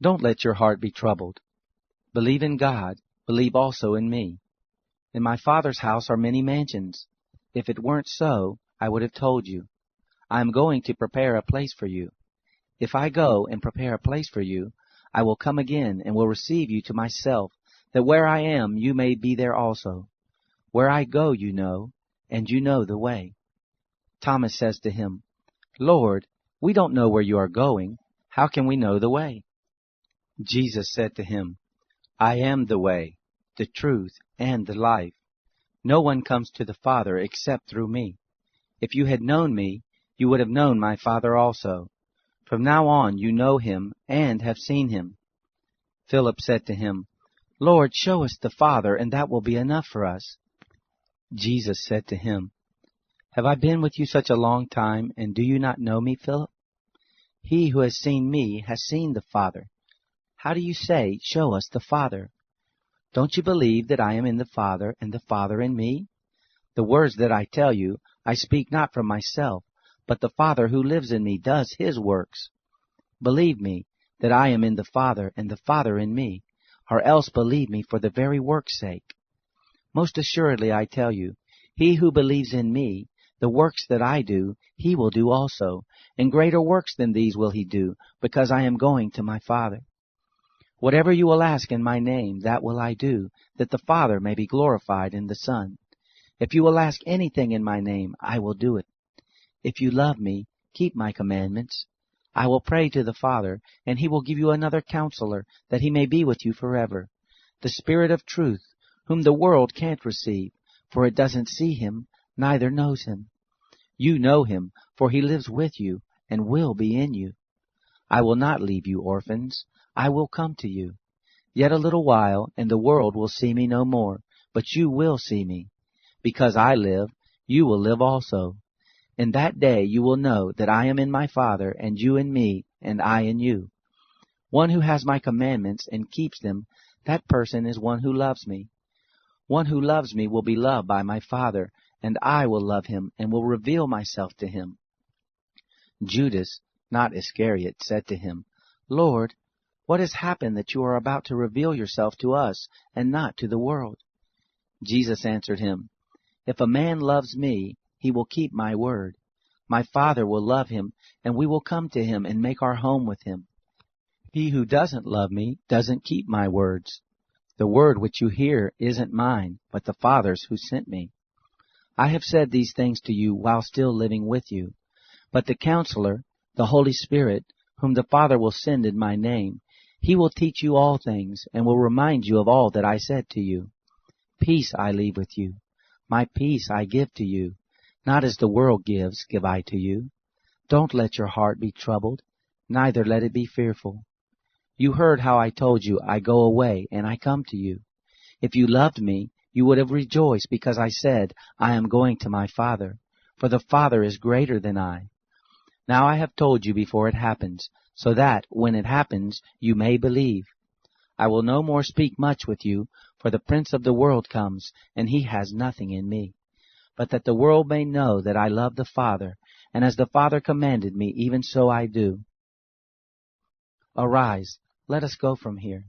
Don't let your heart be troubled. Believe in God, believe also in me. In my Father's house are many mansions. If it weren't so, I would have told you. I am going to prepare a place for you. If I go and prepare a place for you, I will come again and will receive you to myself, that where I am you may be there also. Where I go you know, and you know the way. Thomas says to him, Lord, we don't know where you are going. How can we know the way? Jesus said to him, I am the way, the truth, and the life. No one comes to the Father except through me. If you had known me, you would have known my Father also. From now on you know him and have seen him. Philip said to him, Lord, show us the Father, and that will be enough for us. Jesus said to him, Have I been with you such a long time, and do you not know me, Philip? He who has seen me has seen the Father. How do you say, Show us the Father? Don't you believe that I am in the Father, and the Father in me? The words that I tell you, I speak not from myself, but the Father who lives in me does his works. Believe me that I am in the Father, and the Father in me, or else believe me for the very work's sake. Most assuredly I tell you, he who believes in me, the works that I do, he will do also, and greater works than these will he do, because I am going to my Father. Whatever you will ask in my name, that will I do, that the Father may be glorified in the Son. If you will ask anything in my name, I will do it. If you love me, keep my commandments. I will pray to the Father, and he will give you another counselor, that he may be with you forever, the Spirit of truth, whom the world can't receive, for it doesn't see him, neither knows him. You know him, for he lives with you, and will be in you. I will not leave you orphans. I will come to you. Yet a little while, and the world will see me no more, but you will see me. Because I live, you will live also. In that day you will know that I am in my Father, and you in me, and I in you. One who has my commandments and keeps them, that person is one who loves me. One who loves me will be loved by my Father, and I will love him, and will reveal myself to him. Judas, not Iscariot, said to him, Lord, what has happened that you are about to reveal yourself to us, and not to the world? Jesus answered him, If a man loves me, he will keep my word. My Father will love him, and we will come to him and make our home with him. He who doesn't love me doesn't keep my words. The word which you hear isn't mine, but the Father's who sent me. I have said these things to you while still living with you. But the Counselor, the Holy Spirit, whom the Father will send in my name, he will teach you all things, and will remind you of all that I said to you. Peace I leave with you. My peace I give to you. Not as the world gives, give I to you. Don't let your heart be troubled, neither let it be fearful. You heard how I told you, I go away, and I come to you. If you loved me, you would have rejoiced, because I said, I am going to my Father, for the Father is greater than I. Now I have told you before it happens, so that, when it happens, you may believe. I will no more speak much with you, for the Prince of the world comes, and he has nothing in me. But that the world may know that I love the Father, and as the Father commanded me, even so I do. Arise, let us go from here.